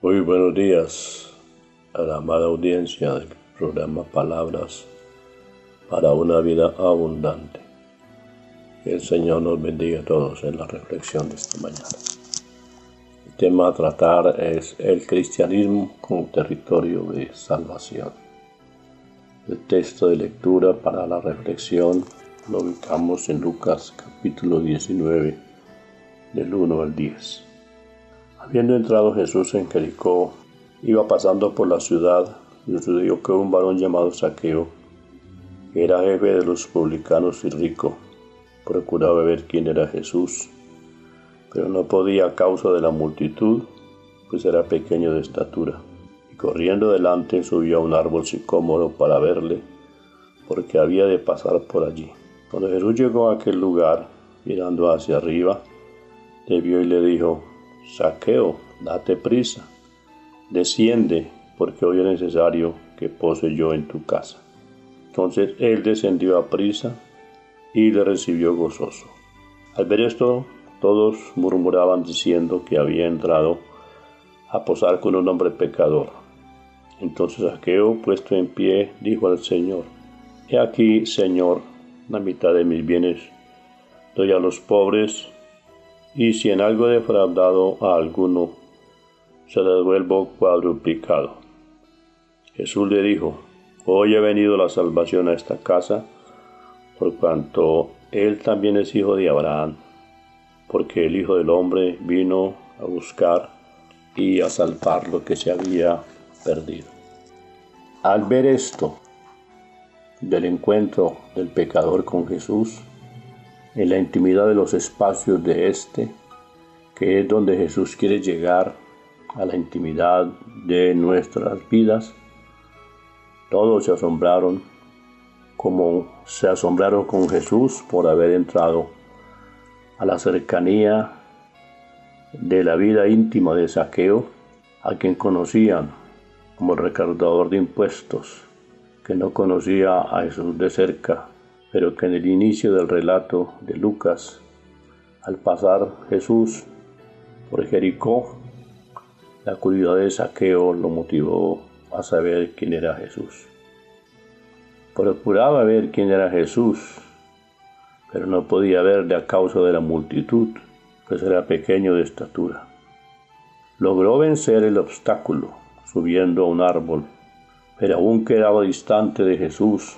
Muy buenos días a la amada audiencia del programa Palabras para una vida abundante. Que el Señor nos bendiga a todos en la reflexión de esta mañana. El tema a tratar es el cristianismo como territorio de salvación. El texto de lectura para la reflexión lo ubicamos en Lucas capítulo 19, del 1 al 10. Habiendo entrado Jesús en Jericó, iba pasando por la ciudad, y sucedió que un varón llamado Zaqueo, que era jefe de los publicanos y rico, procuraba ver quién era Jesús, pero no podía a causa de la multitud, pues era pequeño de estatura. Y corriendo delante subió a un árbol sicómoro para verle, porque había de pasar por allí. Cuando Jesús llegó a aquel lugar, mirando hacia arriba, le vio y le dijo: Zaqueo, date prisa, desciende, porque hoy es necesario que pose yo en tu casa. Entonces él descendió a prisa y le recibió gozoso. Al ver esto, todos murmuraban diciendo que había entrado a posar con un hombre pecador. Entonces Zaqueo, puesto en pie, dijo al Señor: He aquí, Señor, la mitad de mis bienes doy a los pobres, y si en algo he defraudado a alguno, se lo devuelvo cuadruplicado. Jesús le dijo: Hoy ha venido la salvación a esta casa, por cuanto él también es hijo de Abraham, porque el Hijo del Hombre vino a buscar y a salvar lo que se había perdido. Al ver esto del encuentro del pecador con Jesús, en la intimidad de los espacios de este, que es donde Jesús quiere llegar, a la intimidad de nuestras vidas, todos se asombraron, como se asombraron con Jesús por haber entrado a la cercanía de la vida íntima de Zaqueo, a quien conocían como el recaudador de impuestos, que no conocía a Jesús de cerca, pero que en el inicio del relato de Lucas, al pasar Jesús por Jericó, la curiosidad de Zaqueo lo motivó a saber quién era Jesús. Procuraba ver quién era Jesús, pero no podía verle a causa de la multitud, pues era pequeño de estatura. Logró vencer el obstáculo subiendo a un árbol, pero aún quedaba distante de Jesús.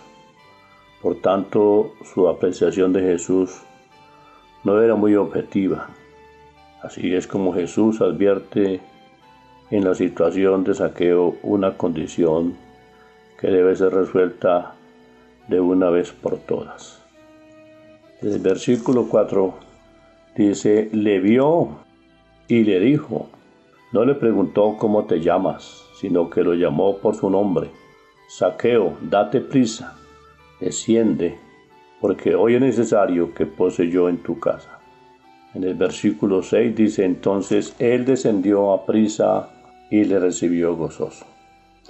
Por tanto, su apreciación de Jesús no era muy objetiva. Así es como Jesús advierte en la situación de Zaqueo una condición que debe ser resuelta de una vez por todas. El versículo 4 dice: le vio y le dijo. No le preguntó cómo te llamas, sino que lo llamó por su nombre. Zaqueo, date prisa, desciende, porque hoy es necesario que pose yo en tu casa. En el versículo 6 dice: entonces él descendió a prisa y le recibió gozoso.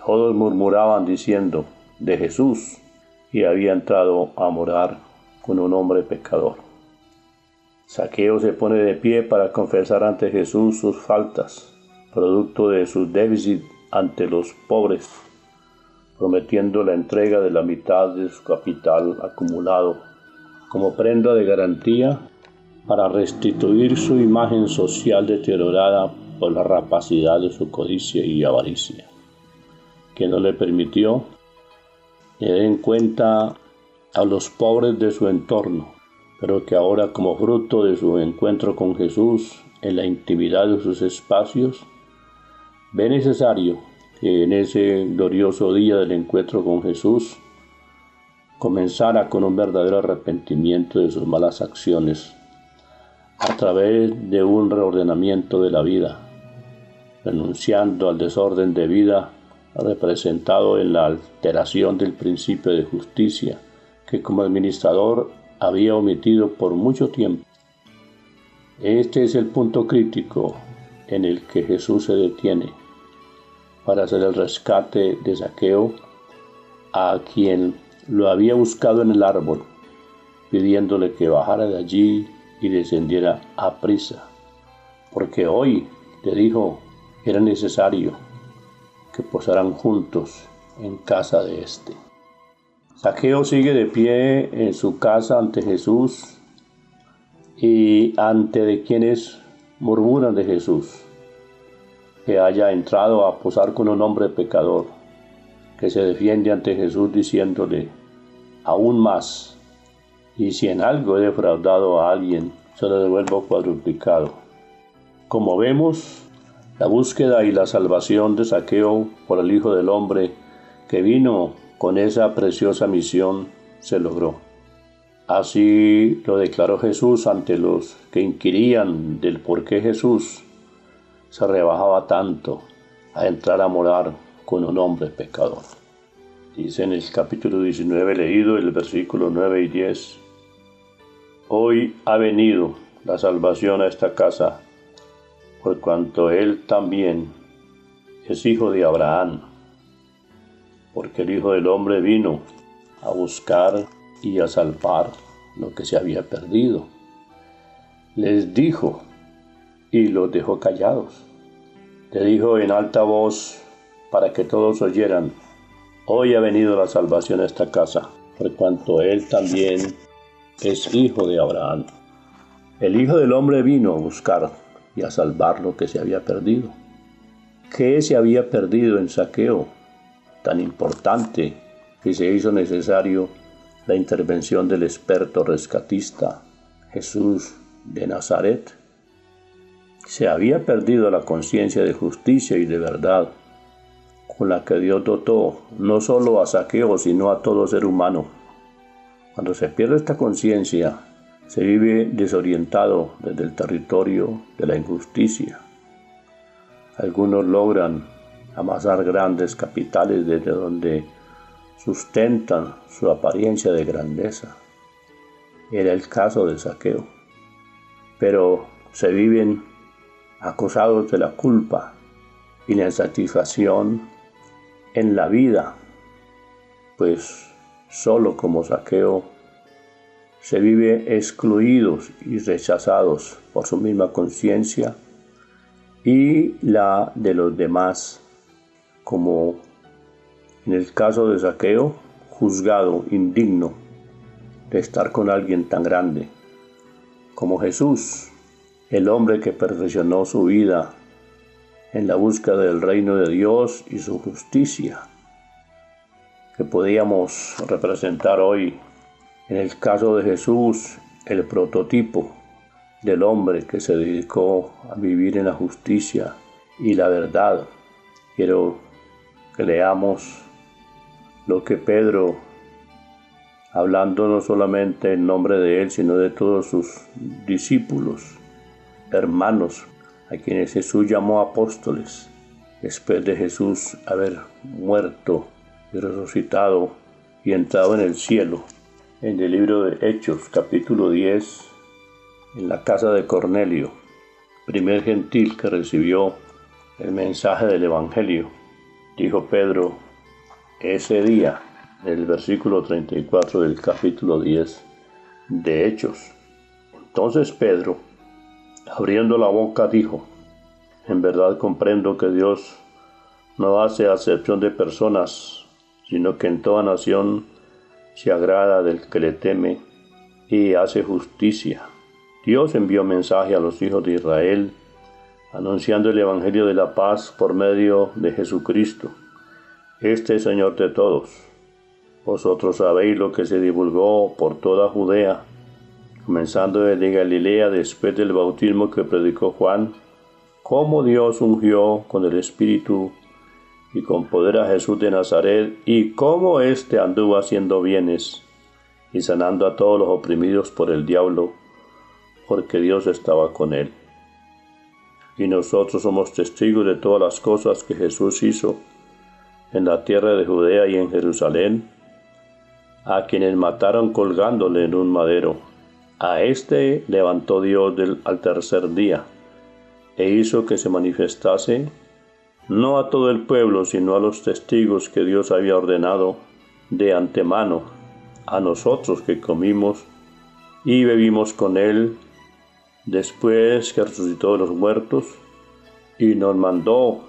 Todos murmuraban diciendo de Jesús, y había entrado a morar con un hombre pecador. Zaqueo se pone de pie para confesar ante Jesús sus faltas, producto de su déficit ante los pobres, prometiendo la entrega de la mitad de su capital acumulado como prenda de garantía para restituir su imagen social deteriorada por la rapacidad de su codicia y avaricia, que no le permitió tener en cuenta a los pobres de su entorno, pero que ahora, como fruto de su encuentro con Jesús en la intimidad de sus espacios, ve necesario que en ese glorioso día del encuentro con Jesús comenzara con un verdadero arrepentimiento de sus malas acciones a través de un reordenamiento de la vida, renunciando al desorden de vida representado en la alteración del principio de justicia que como administrador había omitido por mucho tiempo. Este es el punto crítico en el que Jesús se detiene para hacer el rescate de Zaqueo, a quien lo había buscado en el árbol, pidiéndole que bajara de allí y descendiera a prisa, porque hoy, le dijo, era necesario que posaran juntos en casa de éste. Zaqueo sigue de pie en su casa ante Jesús y ante de quienes murmuran de Jesús, que haya entrado a posar con un hombre pecador, que se defiende ante Jesús diciéndole: aún más, y si en algo he defraudado a alguien, se lo devuelvo cuadruplicado. Como vemos, la búsqueda y la salvación de Zaqueo por el Hijo del Hombre, que vino con esa preciosa misión, se logró. Así lo declaró Jesús ante los que inquirían del por qué Jesús se rebajaba tanto a entrar a morar con un hombre pecador. Dice en el capítulo 19 leído, el versículo 9 y 10: hoy ha venido la salvación a esta casa, por cuanto él también es hijo de Abraham, porque el Hijo del Hombre vino a buscar y a salvar lo que se había perdido. Les dijo y los dejó callados. Le dijo en alta voz para que todos oyeran: hoy ha venido la salvación a esta casa, por cuanto él también es hijo de Abraham. El Hijo del Hombre vino a buscar y a salvar lo que se había perdido. ¿Qué se había perdido en Zaqueo tan importante que se hizo necesario la intervención del experto rescatista Jesús de Nazaret? Se había perdido la conciencia de justicia y de verdad con la que Dios dotó no solo a Zaqueo, sino a todo ser humano. Cuando se pierde esta conciencia, se vive desorientado desde el territorio de la injusticia. Algunos logran amasar grandes capitales desde donde sustentan su apariencia de grandeza. Era el caso de Zaqueo. Pero se viven acosados de la culpa y la insatisfacción en la vida, pues solo como Zaqueo se vive excluidos y rechazados por su misma conciencia y la de los demás, como en el caso de Zaqueo, juzgado, indigno de estar con alguien tan grande como Jesús, el hombre que perfeccionó su vida en la búsqueda del reino de Dios y su justicia, que podíamos representar hoy en el caso de Jesús, el prototipo del hombre que se dedicó a vivir en la justicia y la verdad. Quiero que leamos lo que Pedro, hablando no solamente en nombre de él, sino de todos sus discípulos, hermanos, a quienes Jesús llamó apóstoles, después de Jesús haber muerto y resucitado y entrado en el cielo, en el libro de Hechos, capítulo 10, en la casa de Cornelio, primer gentil que recibió el mensaje del Evangelio. Dijo Pedro ese día, en el versículo 34 del capítulo 10 de Hechos: entonces Pedro, abriendo la boca, dijo: en verdad comprendo que Dios no hace acepción de personas, sino que en toda nación se agrada del que le teme y hace justicia. Dios envió mensaje a los hijos de Israel, anunciando el evangelio de la paz por medio de Jesucristo, este Señor de todos. Vosotros sabéis lo que se divulgó por toda Judea, comenzando desde Galilea después del bautismo que predicó Juan, cómo Dios ungió con el Espíritu y con poder a Jesús de Nazaret, y cómo éste anduvo haciendo bienes y sanando a todos los oprimidos por el diablo, porque Dios estaba con él. Y nosotros somos testigos de todas las cosas que Jesús hizo en la tierra de Judea y en Jerusalén, a quienes mataron colgándole en un madero. A éste levantó Dios al tercer día, e hizo que se manifestase no a todo el pueblo, sino a los testigos que Dios había ordenado de antemano, a nosotros que comimos y bebimos con él después que resucitó de los muertos, y nos mandó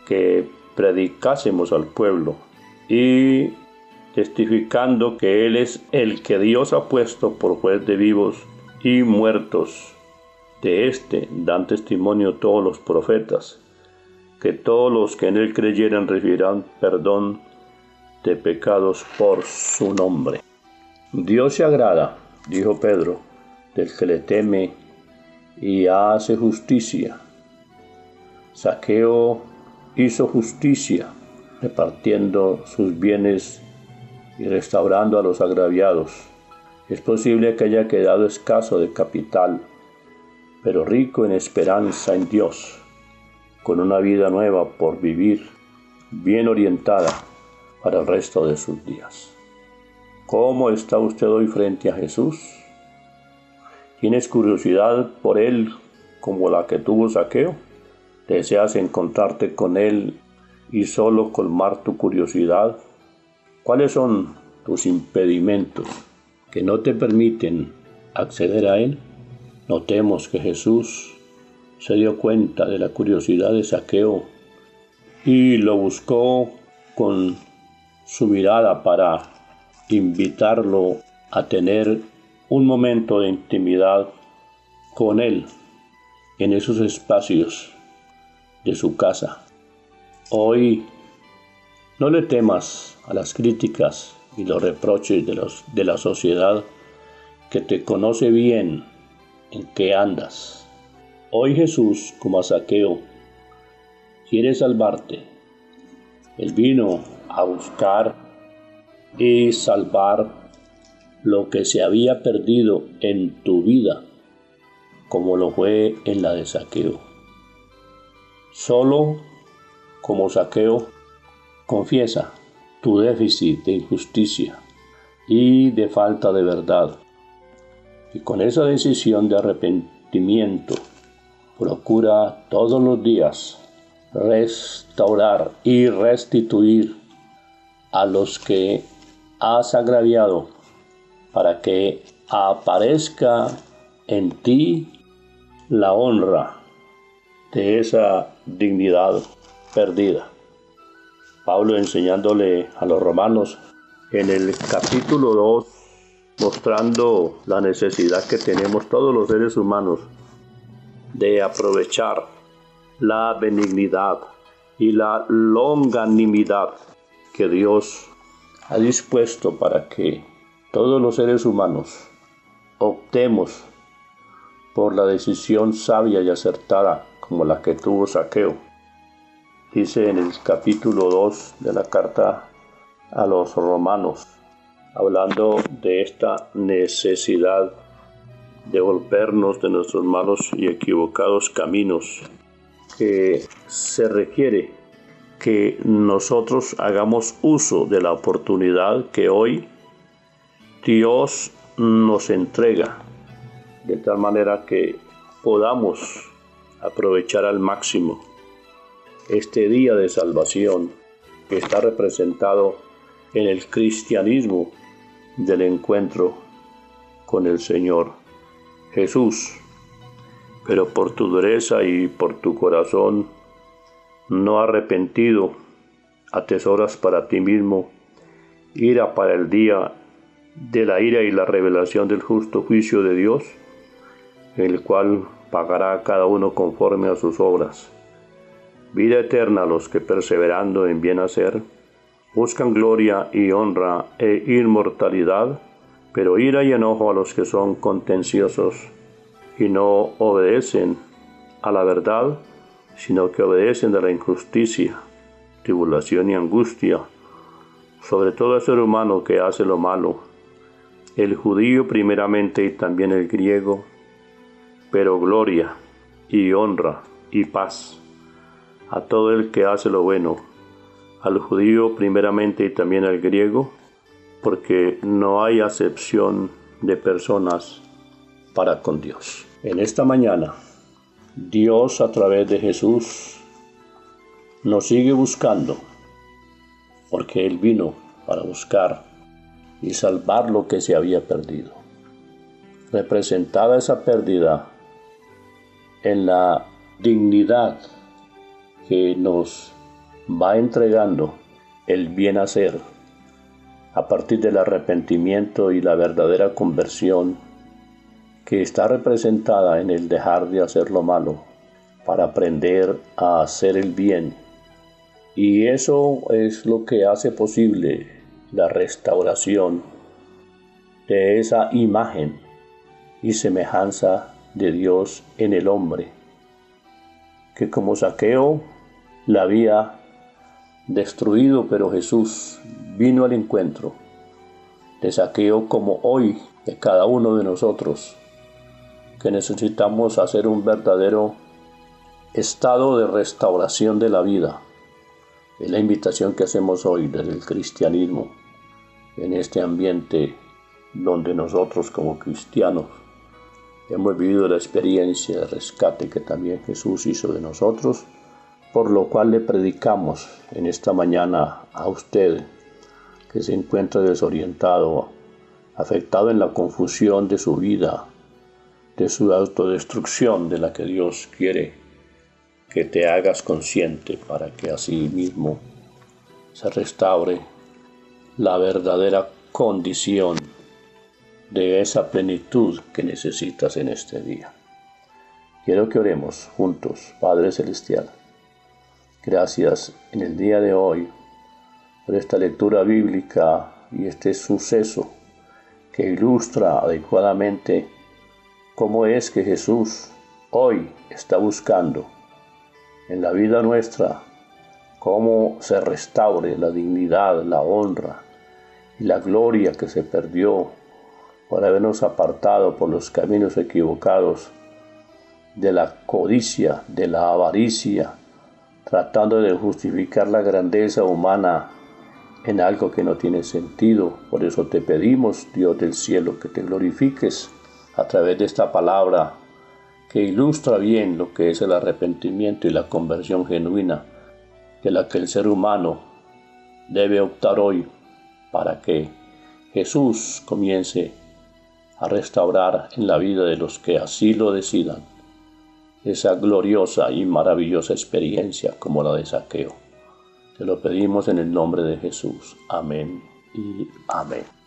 que predicásemos al pueblo y testificando que Él es el que Dios ha puesto por juez de vivos y muertos. De este dan testimonio todos los profetas, que todos los que en Él creyeran recibirán perdón de pecados por su nombre. Dios se agrada, dijo Pedro, del que le teme y hace justicia. Zaqueo hizo justicia, repartiendo sus bienes y restaurando a los agraviados. Es posible que haya quedado escaso de capital, pero rico en esperanza en Dios, con una vida nueva por vivir, bien orientada para el resto de sus días. ¿Cómo está usted hoy frente a Jesús? ¿Tienes curiosidad por Él como la que tuvo Zaqueo? ¿Deseas encontrarte con Él y solo colmar tu curiosidad? ¿Cuáles son tus impedimentos que no te permiten acceder a Él? Notemos que Jesús se dio cuenta de la curiosidad de Zaqueo y lo buscó con su mirada para invitarlo a tener un momento de intimidad con Él en esos espacios de su casa. Hoy no le temas a las críticas y los reproches de la sociedad que te conoce bien en qué andas. Hoy Jesús, como a Zaqueo, quiere salvarte. Él vino a buscar y salvar lo que se había perdido en tu vida, como lo fue en la de Zaqueo. Solo como Zaqueo, confiesa tu déficit de injusticia y de falta de verdad. Y con esa decisión de arrepentimiento, procura todos los días restaurar y restituir a los que has agraviado, para que aparezca en ti la honra de esa dignidad perdida. Pablo, enseñándole a los romanos en el capítulo 2, mostrando la necesidad que tenemos todos los seres humanos de aprovechar la benignidad y la longanimidad que Dios ha dispuesto para que todos los seres humanos optemos por la decisión sabia y acertada como la que tuvo Zaqueo. Dice en el capítulo 2 de la carta a los romanos, hablando de esta necesidad de volvernos de nuestros malos y equivocados caminos, que se requiere que nosotros hagamos uso de la oportunidad que hoy Dios nos entrega, de tal manera que podamos aprovechar al máximo este día de salvación que está representado en el cristianismo del encuentro con el Señor Jesús. Pero por tu dureza y por tu corazón no arrepentido, atesoras para ti mismo ira para el día de la ira y la revelación del justo juicio de Dios, el cual pagará a cada uno conforme a sus obras. Vida eterna a los que perseverando en bien hacer, buscan gloria y honra e inmortalidad, pero ira y enojo a los que son contenciosos y no obedecen a la verdad, sino que obedecen a la injusticia, tribulación y angustia, sobre todo el ser humano que hace lo malo, el judío primeramente y también el griego, pero gloria y honra y paz a todo el que hace lo bueno, al judío primeramente y también al griego, porque no hay acepción de personas para con Dios. En esta mañana, Dios a través de Jesús nos sigue buscando, porque Él vino para buscar y salvar lo que se había perdido. Representada esa pérdida en la dignidad que nos va entregando el bien hacer a partir del arrepentimiento y la verdadera conversión que está representada en el dejar de hacer lo malo para aprender a hacer el bien. Y eso es lo que hace posible la restauración de esa imagen y semejanza de Dios en el hombre, que como Zaqueo la había destruido, pero Jesús vino al encuentro de Zaqueo, como hoy de cada uno de nosotros, que necesitamos hacer un verdadero estado de restauración de la vida. Es la invitación que hacemos hoy desde el cristianismo, en este ambiente donde nosotros como cristianos hemos vivido la experiencia de rescate que también Jesús hizo de nosotros, por lo cual le predicamos en esta mañana a usted que se encuentra desorientado, afectado en la confusión de su vida, de su autodestrucción, de la que Dios quiere que te hagas consciente para que así mismo se restaure la verdadera condición de esa plenitud que necesitas en este día. Quiero que oremos juntos. Padre Celestial, gracias en el día de hoy por esta lectura bíblica y este suceso que ilustra adecuadamente cómo es que Jesús hoy está buscando en la vida nuestra cómo se restaure la dignidad, la honra y la gloria que se perdió por habernos apartado por los caminos equivocados de la codicia, de la avaricia, tratando de justificar la grandeza humana en algo que no tiene sentido. Por eso te pedimos, Dios del cielo, que te glorifiques a través de esta palabra que ilustra bien lo que es el arrepentimiento y la conversión genuina de la que el ser humano debe optar hoy para que Jesús comience a restaurar en la vida de los que así lo decidan esa gloriosa y maravillosa experiencia como la de Zaqueo. Te lo pedimos en el nombre de Jesús. Amén y amén.